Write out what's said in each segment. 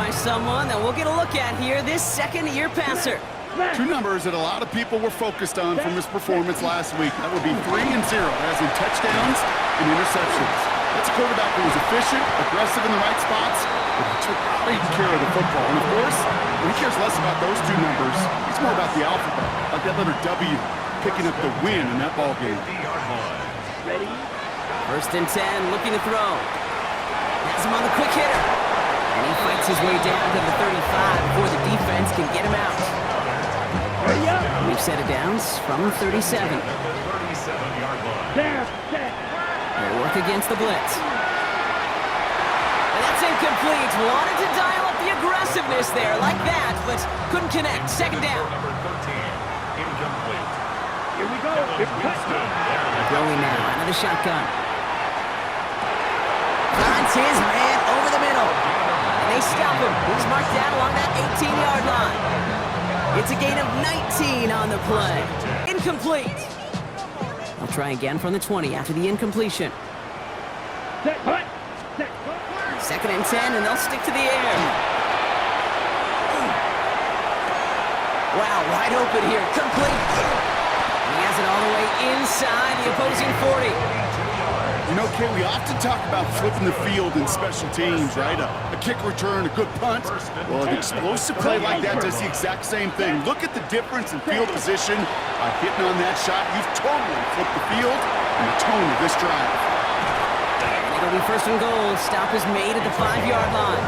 by someone that we'll get a look at here, this second-year passer. Two numbers that a lot of people were focused on from his performance last week. That would be 3 and 0, as in touchdowns and interceptions. That's a quarterback who was efficient, aggressive in the right spots, but he took great care of the football. And of course, he cares less about those two numbers. It's more about the alphabet, like that letter W, picking up the win in that ball game. Ready? First and 10, looking to throw. Has him on the quick hitter. And he fights his way down to the 35 before the defense can get him out. We've set it downs from the 37. They'll work against the blitz. And that's incomplete. Wanted to dial up the aggressiveness there like that, but couldn't connect. Second down. Here we go. Throwing now out of the shotgun. Finds his man over the middle. And they stop him. He's marked down along that 18-yard line. It's a gain of 19 on the play. Incomplete. They'll try again from the 20 after the incompletion. Second and 10, and they'll stick to the air. Wow, wide open here. Complete. And he has it all the way inside the opposing 40. You know, Kay, we often talk about flipping the field in special teams, right? A kick return, a good punt. Well, an explosive play like that does the exact same thing. Look at the difference in field position. By hitting on that shot, you've totally flipped the field and the tone of this drive. It'll be first and goal. Stop is made at the 5-yard line.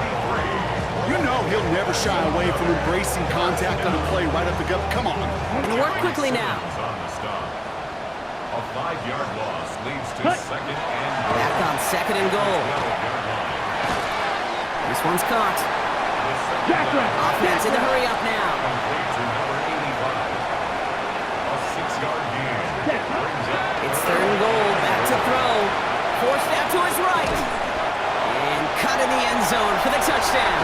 You know he'll never shy away from embracing contact on a play right up the gut. Come on. And work quickly now. A 5-yard loss leads to second and goal. Back on second and goal. This one's caught. Offense in the hurry up now. Complete to number 85. A 6-yard gain. It's third and goal. Back to throw. Forced out to his right. And cut in the end zone for the touchdown.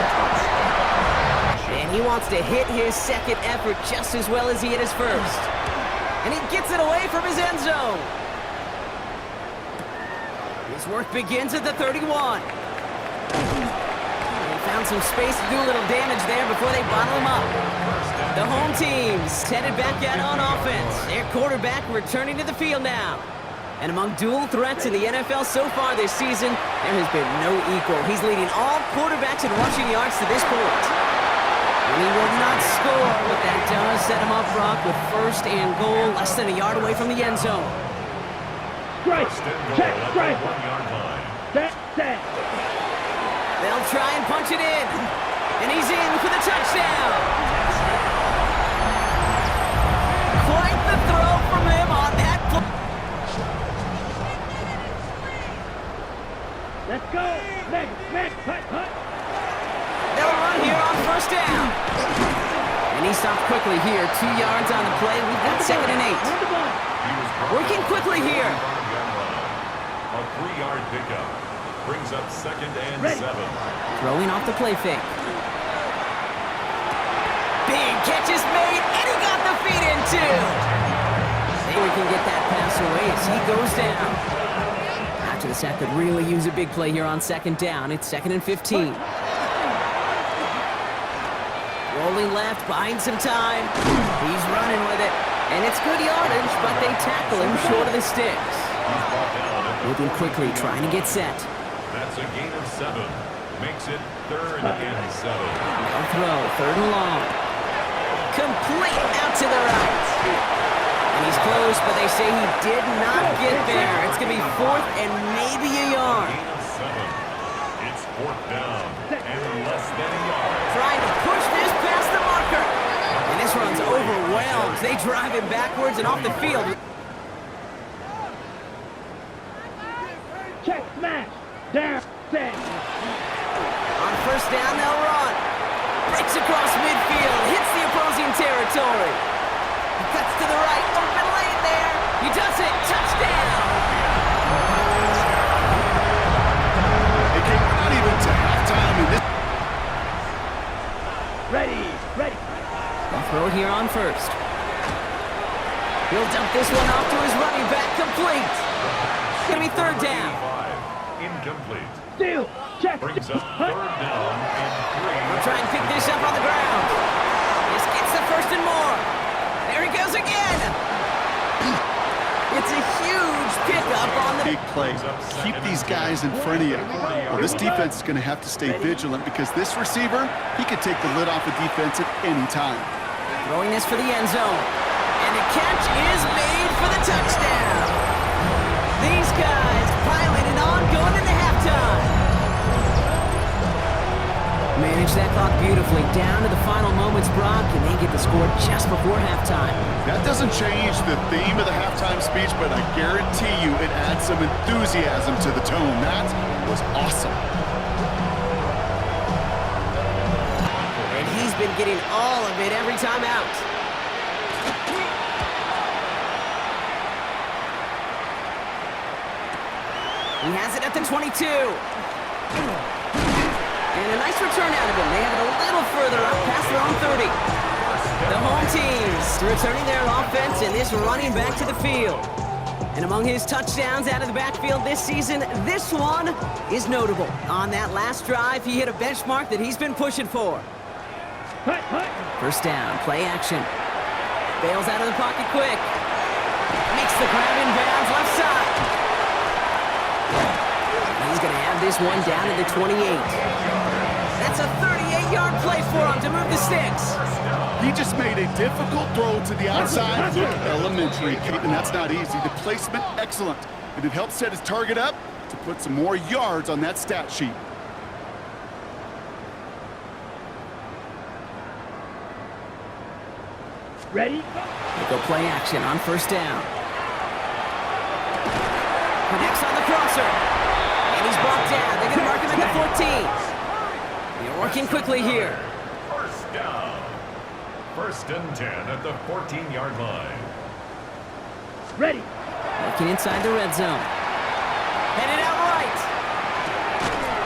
And he wants to hit his second effort just as well as he hit his first. And he gets it away from his end zone. His work begins at the 31. They found some space to do a little damage there before they bottle him up. The home team's headed back out on offense. Their quarterback returning to the field now. And among dual threats in the NFL so far this season, there has been no equal. He's leading all quarterbacks in rushing yards to this point. And he will not score, but that does set him up, Brock, with first and goal, less than a yard away from the end zone. First and goal at the 1-yard line. They'll try and punch it in. And he's in for the touchdown. Quite the throw from him on that play. Let's go. Next. They'll run here on first down. And he stopped quickly here. 2 yards on the play. We've got second and 8. Working quickly here. A 3-yard pickup brings up second and 7. Throwing off the play fake. Big catch is made, and he got the feet in too. See if we can get that pass away as he goes down. After the sack could really use a big play here on second down. It's second and 15. Rolling left, buying some time. He's running with it. And it's good yardage, but they tackle him short of the sticks. Moving quickly, trying to get set. That's a gain of 7. Makes it third and 7. No throw, third and long. Complete out to the right. And he's close, but they say he did not get there. It's going to be fourth and maybe a yard. Gain of 7. It's fourth down and less than a yard. Trying to push this past the marker. And this run's overwhelmed. They drive him backwards and off the field. Check, smash. Down, set. On first down, they'll run. Breaks across midfield, hits the opposing territory. He cuts to the right, open lane there. He does it, touchdown. They came not even to halftime in this. Ready. They'll throw it here on first. He'll dump this one off to his running back, complete. It's going to be third down. Incomplete. Steal. Check. Brings up third down and 3. picks up on the ground. This gets the first and more. There he goes again. It's a huge pickup on the... Big play. Keep these guys in front of you. Well, this defense is going to have to stay vigilant because this receiver, he could take the lid off a defense at any time. Throwing this for the end zone. And the catch is made for the touchdown. These guys piling it on going into halftime. Manage that clock beautifully down to the final moments, Brock, and they get the score just before halftime. That doesn't change the theme of the halftime speech, but I guarantee you it adds some enthusiasm to the tone. That was awesome. And he's been getting all of it every time out. He has it at the 22. And a nice return out of him. They have it a little further up past their own 30. The home teams returning their offense and this running back to the field. And among his touchdowns out of the backfield this season, this one is notable. On that last drive, he hit a benchmark that he's been pushing for. First down, play action. Bails out of the pocket quick. Makes the grab in bounds left side. He's going to have this one down to the 28. That's a 38-yard play for him to move the sticks. He just made a difficult throw to the outside. Look elementary, and that's not easy. The placement, excellent. And it helped set his target up to put some more yards on that stat sheet. Ready? They go play action on first down. Connects on the crosser. And he's brought down. They're going to mark him at the 14. They're working quickly here. First down. First and 10 at the 14-yard line. Ready? Working inside the red zone. Headed out right.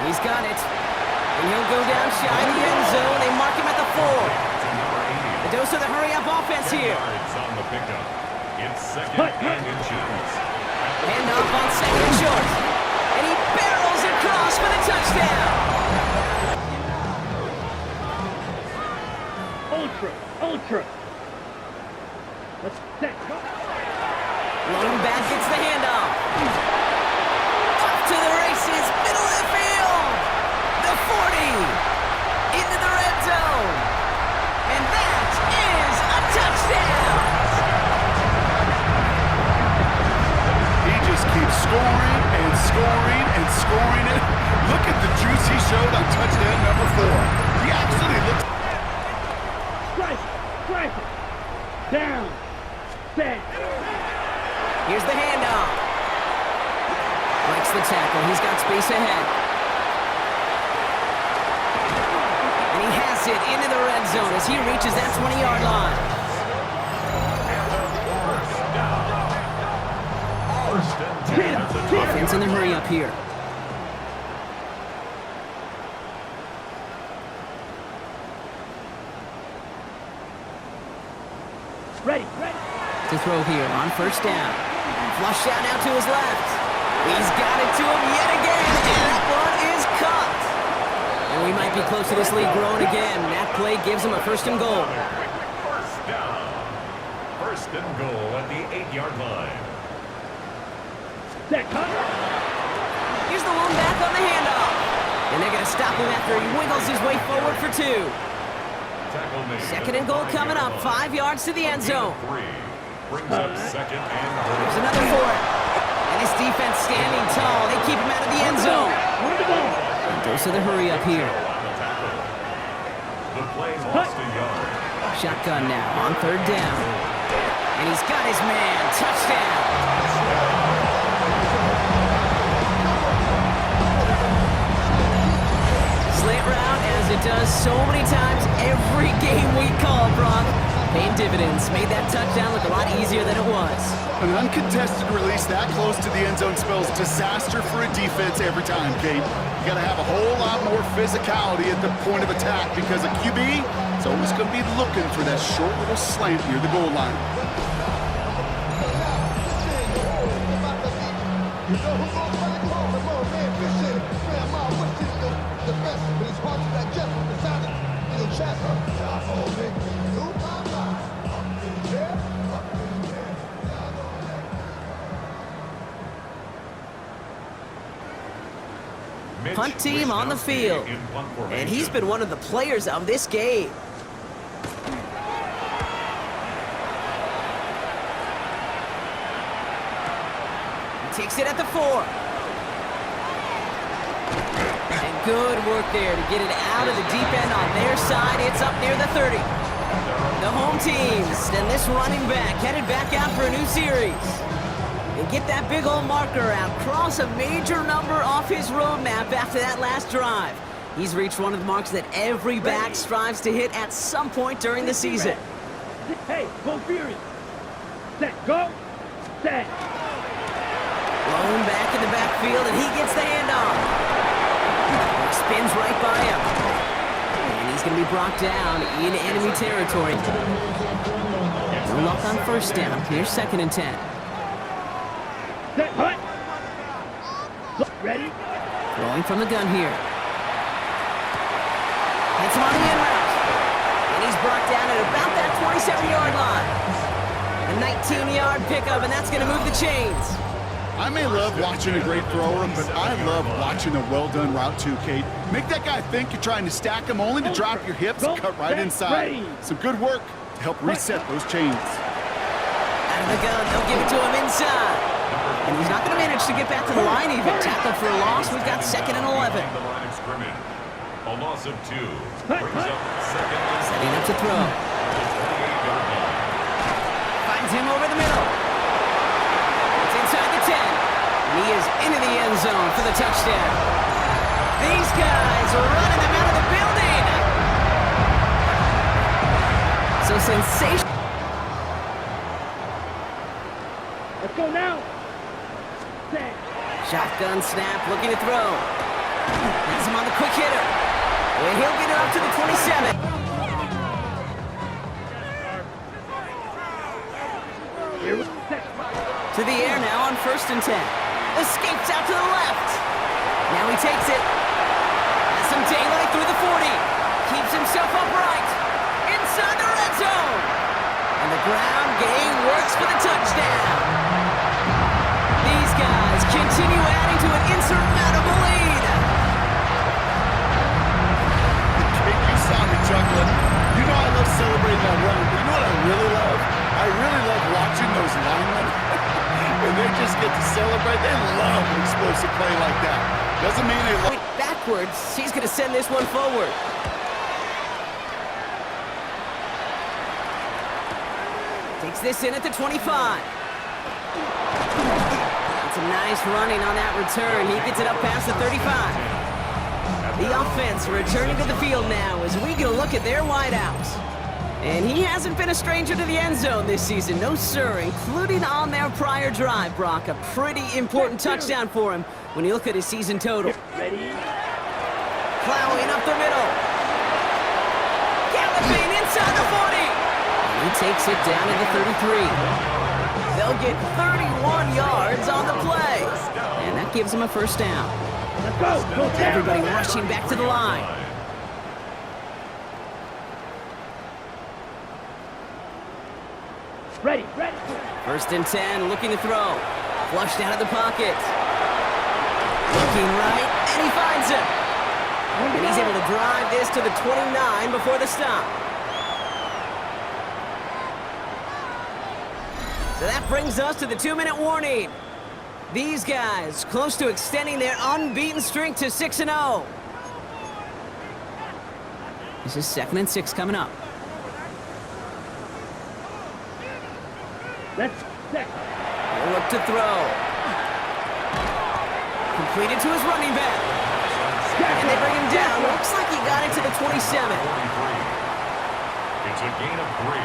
He's got it. And he'll go down shy of the end zone. They mark him at the 4. The dose of the hurry-up offense here. Yards on the pickup. It's second and inches. Hand off on second and short. And he barrels across for the touchdown. Ultra. Let's set. Lone back gets the handoff. Up to the races, middle of the field. The 40. Into the red zone. And that is a touchdown. He just keeps scoring and scoring and scoring it. Look at the juice he showed on touchdown number 4. He actually looked... Strike it. Down. Set. Here's the handoff. Breaks the tackle. He's got space ahead. And he has it into the red zone as he reaches that 20-yard line. First and 10 at the Offense in the hurry up here. Ready. To throw here on first down. Flush out now to his left. He's got it to him yet again, and that one is caught. And we might be close to this lead growing again. That play gives him a first and goal. First down. First and goal at the 8-yard line. Set. Here's the lone back on the handoff. And they're going to stop him after he wiggles his way forward for 2. Tackle made. Second and goal coming up, 5 yards to the end zone. 3. Brings up second and There's goal. another for it. And his defense standing tall. They keep him out of the end zone. And dose of the hurry up here. The play lost a yard. Shotgun now on third down. And he's got his man. Touchdown. Slant route, as it does so many times every game we call, Brock. Paying dividends. Made that touchdown look a lot easier than it was. An uncontested release that close to the end zone spells disaster for a defense every time, Kate. You got to have a whole lot more physicality at the point of attack because a QB is always going to be looking for that short little slant near the goal line. Mitch Punt team on the field. in punt And he's formation. been one of the players of this game. He takes it at the 4. And good work there to get it out of the deep end on their side. It's up near the 30. The home teams and this running back headed back out for a new series. They get that big old marker out, cross a major number off his roadmap after that last drive. He's reached one of the marks that every back strives to hit at some point during the season. Hey, go Fury. Set, go. Set. Blown back in the backfield, and he gets the handoff. Spins right by him. And he's going to be brought down in enemy territory. No luck on first down. Here's 2nd and 10. Set, hut. Ready? Throwing from the gun here. Hits him on the in route. And he's brought down at about that 27-yard line. A 19-yard pickup, and that's going to move the chains. I may love watching a great thrower, but I love watching a well-done route too, Kate. Make that guy think you're trying to stack him only to drop your hips and cut right inside. Some good work to help reset those chains. Out of the gun, they'll give it to him inside. And he's not going to manage to get back to the line even. Tackled for a loss. We've got 2nd and 11. The line of scrimmage. A loss of 2. Brings up 2nd and Setting up to throw. 28-yard line. Finds him over the middle. It's inside the 10. And he is into the end zone for the touchdown. These guys are running them out of the building. So sensational. Let's go now. Set. Shotgun snap, looking to throw. Has him on the quick hitter. And he'll get it up to the 27. Here we set. To the air now on 1st and 10. Escapes out to the left. Now he takes it. Has some daylight through the 40. Keeps himself upright. Inside the red zone. And the ground game works for the touchdown. These guys continue adding to an insurmountable lead. Kate, you saw me chuckling. You know I love celebrating that run, but you know what I really love? I really love watching those linemen. And they just get to celebrate. They love an explosive play like that. Doesn't mean they love. Backwards, he's going to send this one forward. Takes this in at the 25. It's a nice running on that return. He gets it up past the 35. The offense returning to the field now as we get a look at their wideouts. And he hasn't been a stranger to the end zone this season, no sir, including on their prior drive, Brock. A pretty important touchdown for him when you look at his season total. Ready? Plowing up the middle. Galloping inside the 40. And he takes it down to the 33. They'll get 31 yards on the play. And that gives him a first down. Let's go. Go down. Everybody rushing back to the line. Ready, ready. 1st and 10, looking to throw. Flushed out of the pocket. Looking right, and he finds him. And he's able to drive this to the 29 before the stop. So that brings us to the 2-minute warning. These guys close to extending their unbeaten streak to 6-0. This is 2nd and 6 coming up. Let's set. They'll look to throw. Completed to his running back. And they bring him down. Looks like he got it to the 27. 43. It's a gain of 3.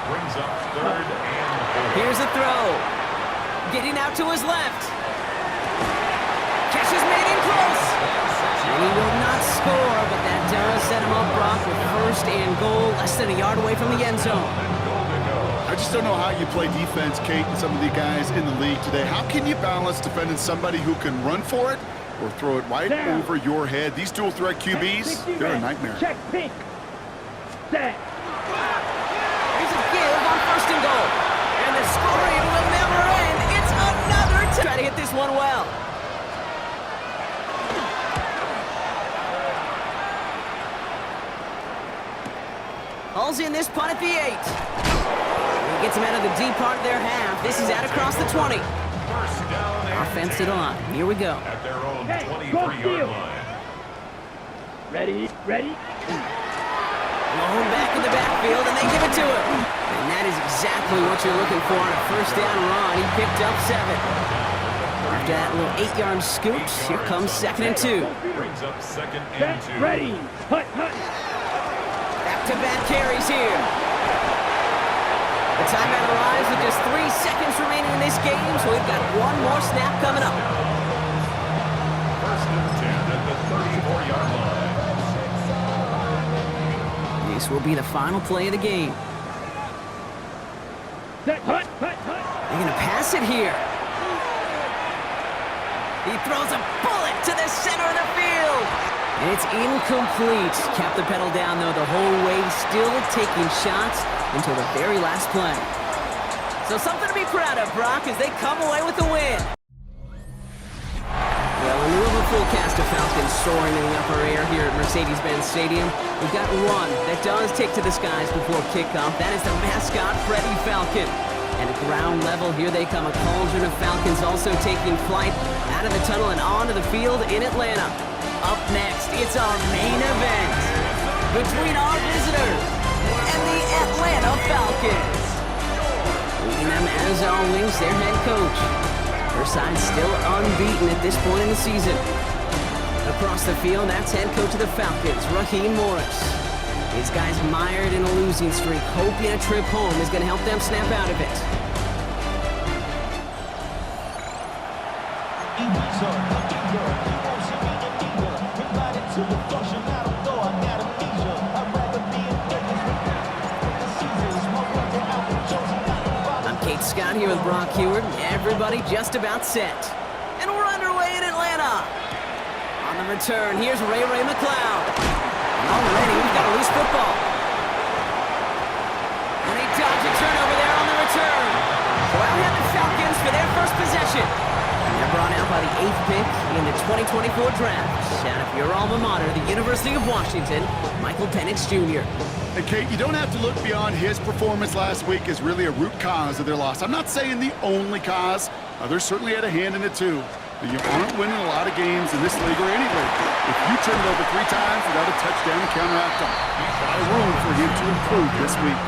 Brings up 3rd and 4. Here's a throw. Getting out to his left. Catch is made in close. And he will not score, but that does set him up, Brock, with 1st and goal, less than a yard away from the end zone. I just don't know how you play defense, Kate, and some of the guys in the league today. How can you balance defending somebody who can run for it or throw it right over your head? These dual threat QBs, they're a nightmare. Check pink. Set. There's a give on first and goal. And the scoring will never end. It's another try to hit this one well. Hauls in this punt at the 8. He gets him out of the deep part of their half. This is out across the 20. First down and Offensive line. Here we go. at their own Hey, 23-yard line. Ready, ready. Blown back in the backfield, and they give it to him. And that is exactly what you're looking for on a first down run. He picked up 7. After that little 8-yard scoot, here comes 2nd and 2. Brings up 2nd and Set, 2. ready. Hut, hut. Back-to-back carries here. The timeout arrives with just 3 seconds remaining in this game, so we've got one more snap coming up. First and 10 at the 34-yard line. This will be the final play of the game. Set, hut, hut, hut. They're going to pass it here. He throws a bullet to the center of the field. And it's incomplete. Kept the pedal down, though, the whole way, still taking shots until the very last play. So something to be proud of, Brock, as they come away with the win. Well, when we have a full cast of Falcons soaring in the upper air here at Mercedes-Benz Stadium, we've got one that does take to the skies before kickoff. That is the mascot, Freddie Falcon. And at ground level, here they come, a cauldron of Falcons also taking flight out of the tunnel and onto the field in Atlanta. Up next, it's our main event between our visitors and the Atlanta Falcons. Leading them, as always, their head coach. Her side still unbeaten at this point in the season. Across the field, that's head coach of the Falcons, Raheem Morris. These guys mired in a losing streak, hoping a trip home is going to help them snap out of it. I'm Kate Scott here with Brock Heward. Everybody just about set. And we're underway in Atlanta. On the return, here's Ray McCloud. And already we've got a loose football. And he dodged a turnover there on the return. So out have the Falcons for their first possession. And they're brought out by the 8th pick in the 2024 draft. Out of your alma mater, the University of Washington, Michael Penix Jr. And Kate, you don't have to look beyond his performance last week as really a root cause of their loss. I'm not saying the only cause. Others certainly had a hand in it too. But you aren't winning a lot of games in this league or any league if you turn it over 3 times without a touchdown to counteract them. A lot of room for him to improve this week.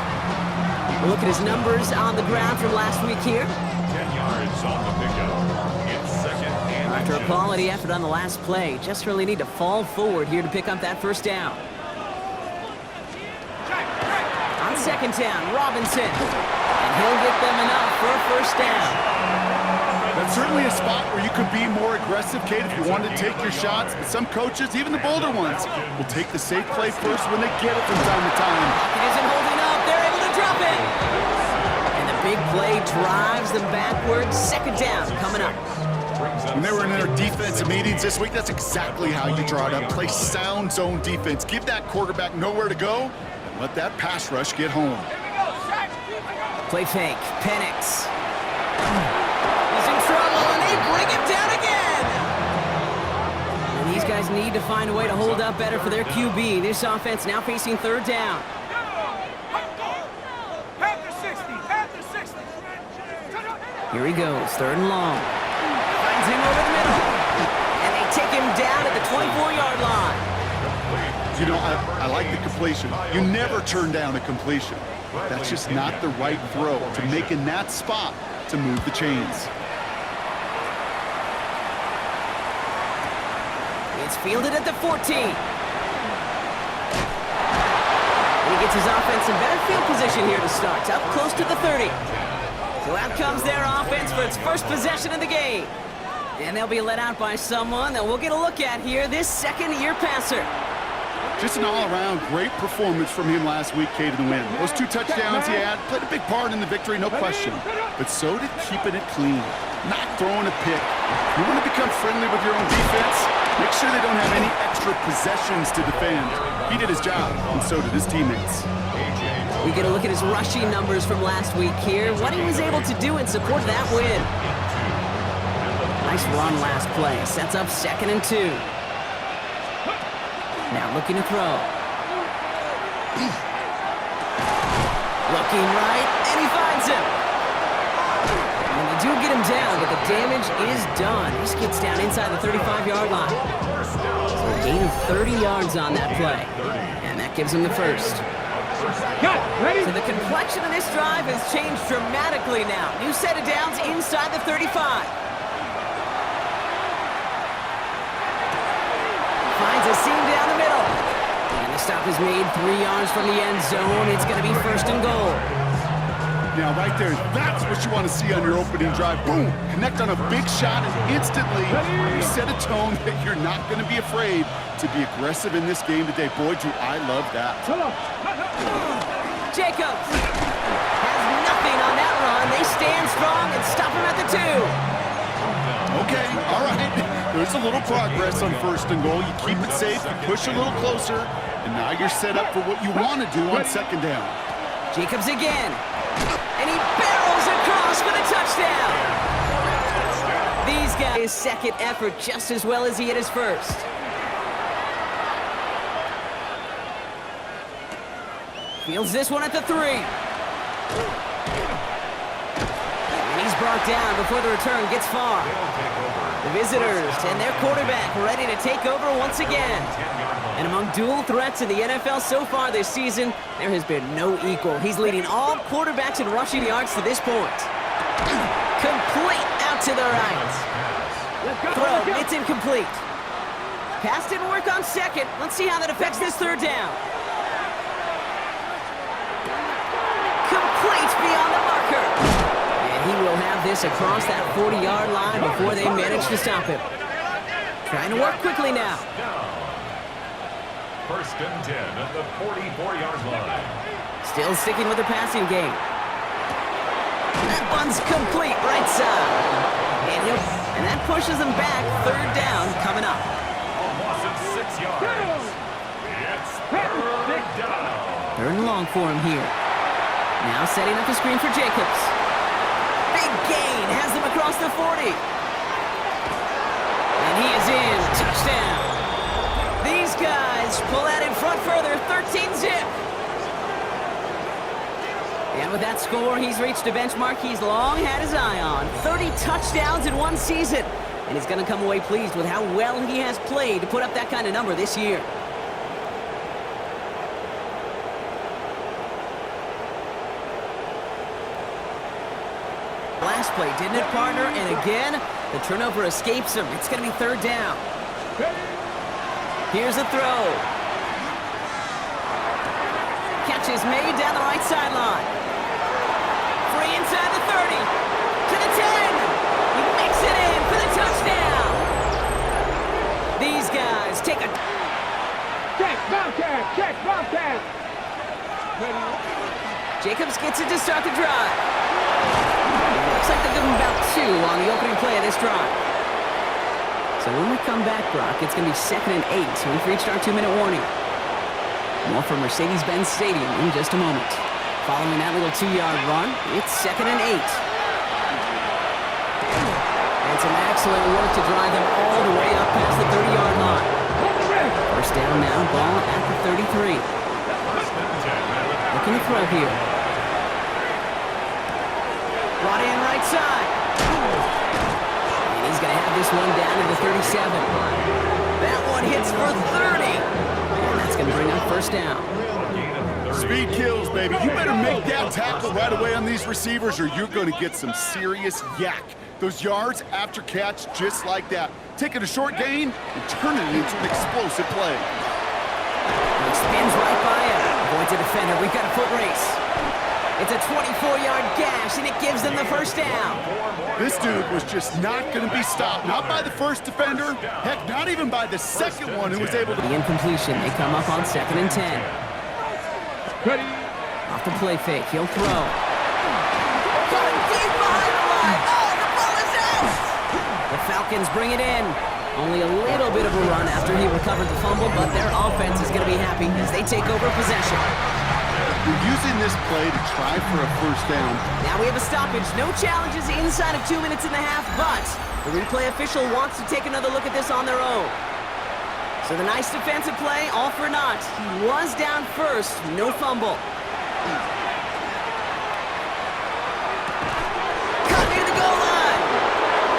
We'll look at his numbers on the ground from last week here. 10 yards on the pickup. It's 2nd and After a 2. quality effort on the last play, just really need to fall forward here to pick up that first down. On 2nd down, Robinson. And he'll get them enough for a first down. That's certainly a spot where you could be more aggressive, Kate, if you wanted to take your shots. But some coaches, even the bolder ones, will take the safe play first when they get it from time to time. It isn't holding up. They're able to drop it. And the big play drives them backwards. 2nd down coming up. When they were in their defensive meetings this week, that's exactly how you draw it up. Play sound zone defense. Give that quarterback nowhere to go and let that pass rush get home. Play fake. Penix. He's in trouble, and they bring him down again. And these guys need to find a way to hold up better for their QB. This offense now facing 3rd down. Here he goes, 3rd and long. Finds him over the middle. And they take him down at the 24-yard line. You know, I like the completion. You never turn down a completion. That's just not the right throw to make in that spot to move the chains. It's fielded at the 14. And he gets his offense in better field position here to start. Up close to the 30. So out comes their offense for its first possession of the game. And they'll be let out by someone that we'll get a look at here, this second-year passer. Just an all-around great performance from him last week, Kate, in the win. Those 2 touchdowns he had played a big part in the victory, no question. But so did keeping it clean, not throwing a pick. You want to become friendly with your own defense? Make sure they don't have any extra possessions to defend. He did his job, and so did his teammates. We get a look at his rushing numbers from last week here. What he was able to do in support of that win. Nice run last play. Sets up 2nd and 2. Now looking to throw. Looking right, and he finds him. And they do get him down, but the damage is done. He gets down inside the 35-yard line. So a gain of 30 yards on that play. And that gives him the first. Ready? So the complexion of this drive has changed dramatically now. New set of downs inside the 35. Finds a seam down the middle. And the stop is made 3 yards from the end zone. It's going to be 1st and goal. Now, right there, that's what you want to see on your opening drive. Boom! Connect on a big shot, and instantly you set a tone that you're not going to be afraid to be aggressive in this game today. Boy, do I love that. Jacobs has nothing on that run. They stand strong and stop him at the 2. Okay, all right. There's a little progress on 1st and goal. You keep it safe, you push a little closer, and now you're set up for what you want to do on 2nd down. Jacobs again. And he barrels across for the touchdown. These guys, his 2nd effort just as well as he hit his 1st. Fields this one at the 3. And he's brought down before the return gets far. The visitors and their quarterback ready to take over once again. And among dual threats in the NFL so far this season, there has been no equal. He's leading all quarterbacks in rushing yards to this point. Complete out to the right. Throw, it's incomplete. Pass didn't work on 2nd. Let's see how that affects this 3rd down. Complete beyond the marker. And he will have this across that 40-yard line before they manage to stop him. Trying to work quickly now. 1st and 10 at the 44-yard line. Still sticking with the passing game. That one's complete right side. And that pushes them back. 3rd down coming up. Almost at 6 yards. It's 3rd down. 3rd and long for him here. Now setting up the screen for Jacobs. Big gain has them across the 40. And he is in. Touchdown. These guys pull out in front further. 13-zip. And with that score, he's reached a benchmark he's long had his eye on. 30 touchdowns in one season. And he's going to come away pleased with how well he has played to put up that kind of number this year. Last play, didn't it, partner? And again, the turnover escapes him. It's going to be 3rd down. Here's a throw. Catch is made down the right sideline. Free inside the 30. To the 10. He makes it in for the touchdown. These guys take a... Check, Bobcat! Check, Bobcat! Jacobs gets it to start the drive. Looks like they'll give him about 2 on the opening play of this drive. So when we come back, Brock, it's going to be 2nd and 8, so we've reached our 2-minute warning. More from Mercedes-Benz Stadium in just a moment. Following that little 2-yard run, it's 2nd and 8. And some excellent work to drive them all the way up past the 30-yard line. 1st down now, ball at the 33. Looking to throw here. Brought in right side. And he's going to have this one down to the 37. That one hits for 30. And that's going to bring up 1st down. Speed kills, baby. You better make that tackle right away on these receivers or you're going to get some serious yak. Those yards after catch just like that. Taking a short gain and turning it into an explosive play. He spins right by him. Avoids a defender. We've got a foot race. It's a 24-yard gash, and it gives them the 1st down. This dude was just not going to be stopped. Not by the first defender. Heck, not even by the 2nd one who was able to... The incompletion. They come up on 2nd and 10. Ready? Off the play fake. He'll throw. Going deep behind the line. Oh, the ball is out! The Falcons bring it in Only a little bit of a run after he recovered the fumble, but their offense is going to be happy as they take over possession. We're using this play to try for a first down. Now we have a stoppage. No challenges inside of 2 minutes and a half, but the replay official wants to take another look at this on their own. So the nice defensive play, all for naught. He was down first, no fumble. Cut near the goal line.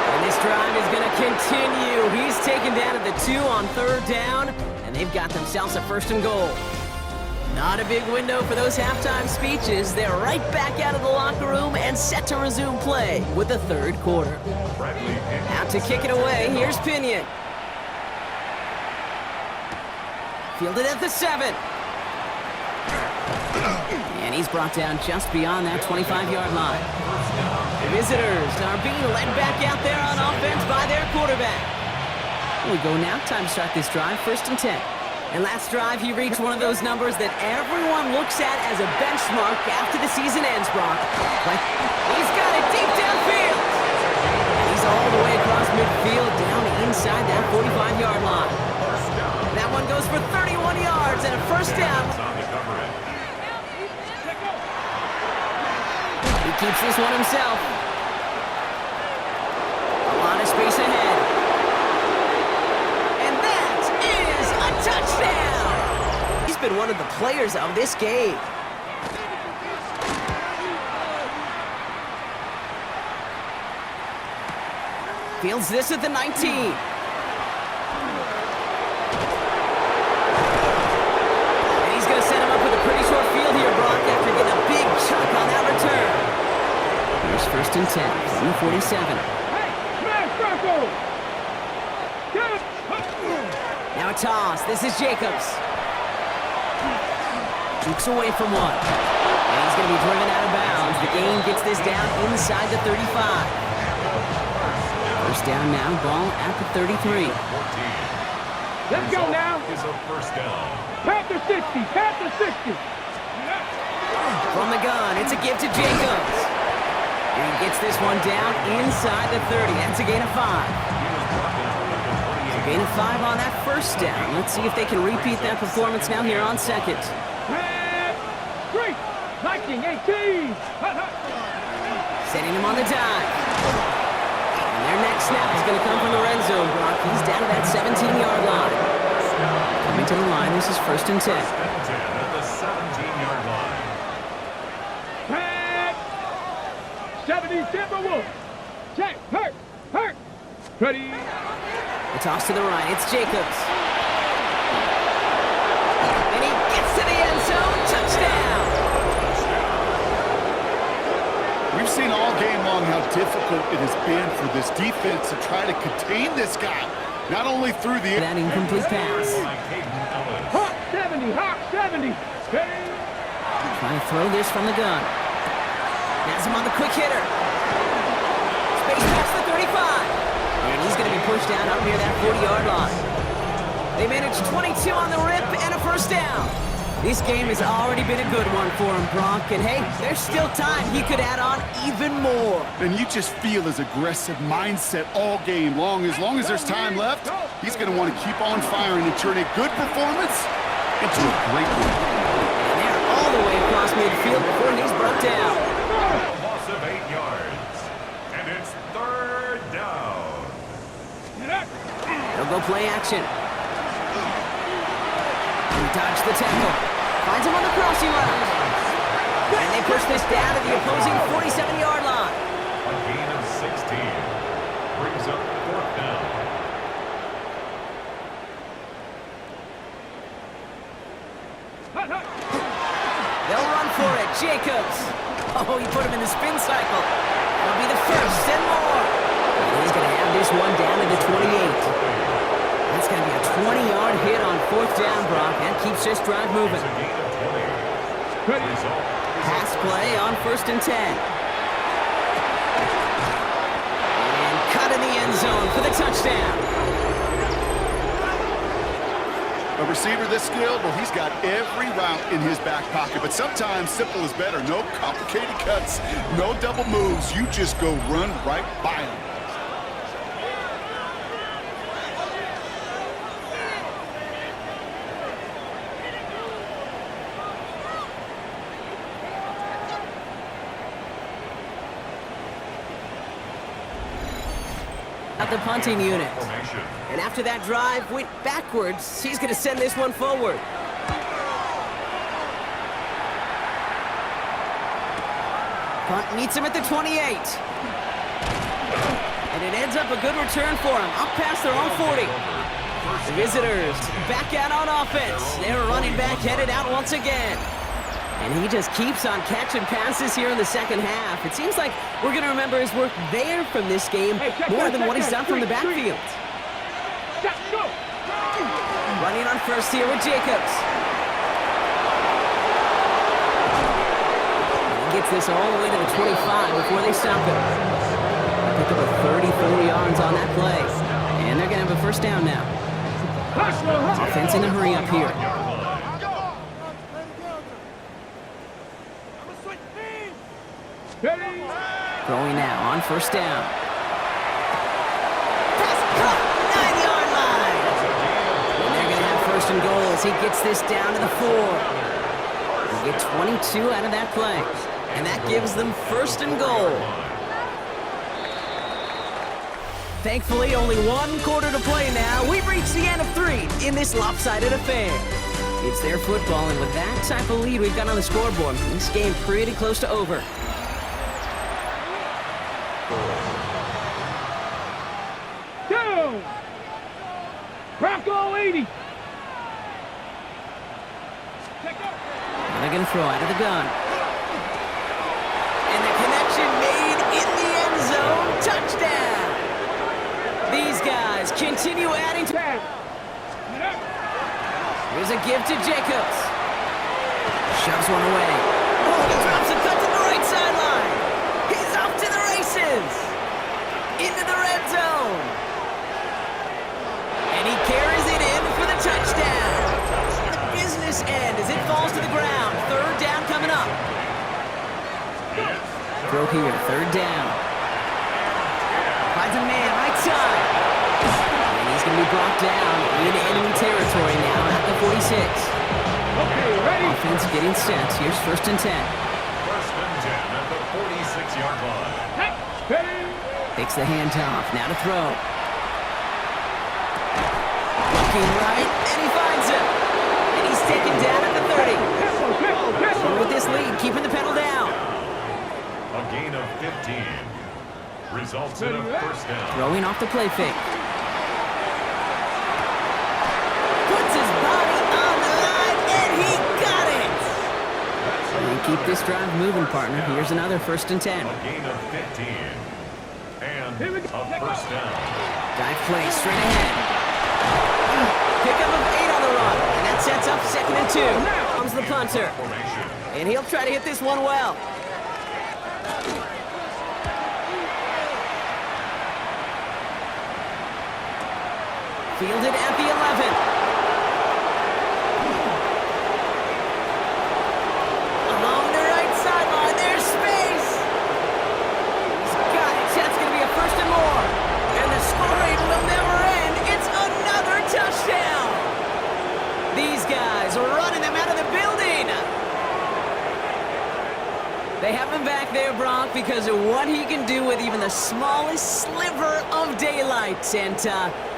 And this drive is going to continue. He's taken down at the 2 on 3rd down, and they've got themselves a 1st and goal. Not a big window for those halftime speeches. They're right back out of the locker room and set to resume play with the 3rd quarter. Out to kick it away, here's Pinion. Fielded at the 7. And he's brought down just beyond that 25-yard line. The visitors are being led back out there on offense by their quarterback. Here we go now, time to start this drive, 1st and 10. And last drive, he reached one of those numbers that everyone looks at as a benchmark after the season ends, Brock. But he's got it deep downfield. And he's all the way across midfield, down inside that 45-yard line. That one goes for 31 yards and a 1st down. He keeps this one himself. A lot of space ahead. Touchdown! He's been one of the players of this game. Fields this at the 19. And he's going to set him up with a pretty short field here, Brock, after getting a big chunk on that return. Here's 1st and 10 from the 47. Hey, smash Bronco! Get it! Now a toss. This is Jacobs. Jukes away from one. And he's going to be driven out of bounds. The game gets this down inside the 35. 1st down now. Ball at the 33. Let's go now. Is a 1st down. Panther 60. Panther 60. From the gun, it's a give to Jacobs. And he gets this one down inside the 30. That's a gain of 5. Gain of 5 on that 1st down. Let's see if they can repeat that performance now here on 2nd. 3, 19, 18. Setting him on the dive. And their next snap is going to come from the red zone, Brock. He's down to that 17-yard line. Coming to the line, this is 1st and 10. At the 17-yard line. 70 Timberwolves. Check. Hurt. Ready. The toss to the right, it's Jacobs. And he gets to the end zone, touchdown! We've seen all game long how difficult it has been for this defense to try to contain this guy. Not only through the... That incomplete pass. Hawk 70. Ready. Trying to throw this from the gun. Has him on the quick hitter. Space past the 35. And he's going to be pushed down up near that 40-yard line. They managed 22 on the rip and a 1st down. This game has already been a good one for him, Brock. And hey, there's still time. He could add on even more. And you just feel his aggressive mindset all game long. As long as there's time left, he's going to want to keep on firing and turn a good performance into a great one. And they're all the way across midfield before he's brought down. Loss of 8 yards. And it's 3rd down. They'll go play action. He dodged the tackle. Finds him on the crossing route. And they push this down to the opposing 47-yard line. A gain of 16. Brings up 4th down. They'll run for it. Jacobs. Oh, he put him in the spin cycle. That'll be the 1st and more. And he's going to have this one down to the 28. That's going to be a 20-yard hit on 4th down, Brock. That keeps this drive moving. Pass play on 1st and 10. And cut in the end zone for the touchdown. A receiver this skilled, well, he's got every route in his back pocket. But sometimes simple is better. No complicated cuts, no double moves. You just go run right by him. At the punting unit. Formation. And after that drive went backwards, he's going to send this one forward. Punt meets him at the 28. And it ends up a good return for him, up past their own 40. The visitors back out on offense. Their running back headed out once again. And he just keeps on catching passes here in the second half. It seems like we're going to remember his work there from this game more than what he's done from the backfield. Running on first here with Jacobs. And he gets this all the way to the 25 before they stop him. Pick up a 34 yards on that play. And they're going to have a first down now. Offense in a hurry up here. Throwing now on first down. Pass caught, 9-yard line. And they're going to have first and goal as he gets this down to the 4. They get 22 out of that play. And that gives them first and goal. Thankfully, only one quarter to play now. We've reached the end of 3 in this lopsided affair. It's their football, and with that type of lead we've got on the scoreboard, this game pretty close to over. Down. Bronco 80. They're going to throw out of the gun. And the connection made in the end zone. Touchdown. These guys continue adding to... Here's a give to Jacobs. Shoves one away. Oh, he drops a cut to the right sideline. He's off to the races. Into the red zone. And he carries it in for the touchdown. The business end as it falls to the ground. Third down coming up. Throw here, third down. Finds a man, right side. And he's going to be brought down into enemy territory now at the 46. Okay, ready? Offense getting set. Here's first and 10. First and 10 at the 46-yard line. Ready? Takes the handoff. Now to throw. Looking right, and he finds him. And he's taken down at the 30. With this lead, keeping the pedal down. A gain of 15 results in a first down. Throwing off the play fake. Puts his body on the line, and he got it. And keep this drive moving, partner. Here's another first and 10. A gain of 15 and a first down. Dive play straight ahead. Pickup of 8 on the run, and that sets up second and 2. Comes the punter, Formation. and he'll try to hit this one well. Fielded at the 11. Along the right sideline, there's space. He's got it. That's going to be a first and more. And the scoring will never end. It's another touchdown. These guys are running them out of the building. They have him back there, Bronk, because of what he can do with even the smallest sliver of daylight. And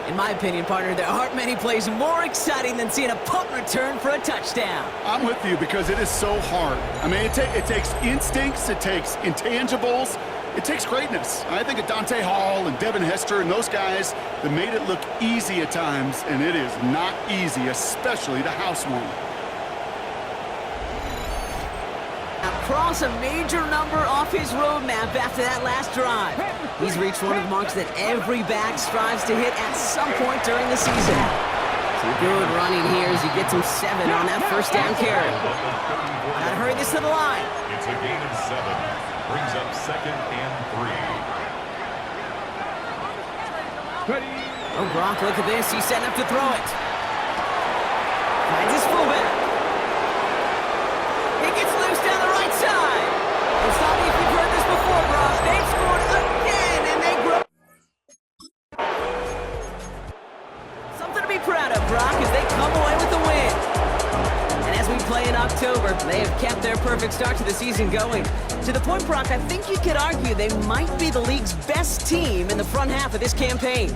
in my opinion, partner, there aren't many plays more exciting than seeing a punt return for a touchdown. I'm with you because it is so hard. I mean, it takes instincts, it takes intangibles, it takes greatness. I think of Dante Hall and Devin Hester and those guys that made it look easy at times, and it is not easy, especially to house one. Cross a major number off his roadmap after that last drive. He's reached one of the marks that every back strives to hit at some point during the season. Some good running here as he gets him 7 on that first down carry. Gotta hurry this to the line. It's a gain of 7. Brings up second and 3. Ready? Oh, Brock, look at this. He's setting up to throw it. Finds his fullback. He gets loose down the right side. It's not if you've heard this before, Brock. They've scored again, and they grow. Something to be proud of, Brock, as they come away with the win. And as we play in October, They have kept their perfect start to the season going. To the point, Brock, I think you could argue they might be the league's best team in the front half of this campaign.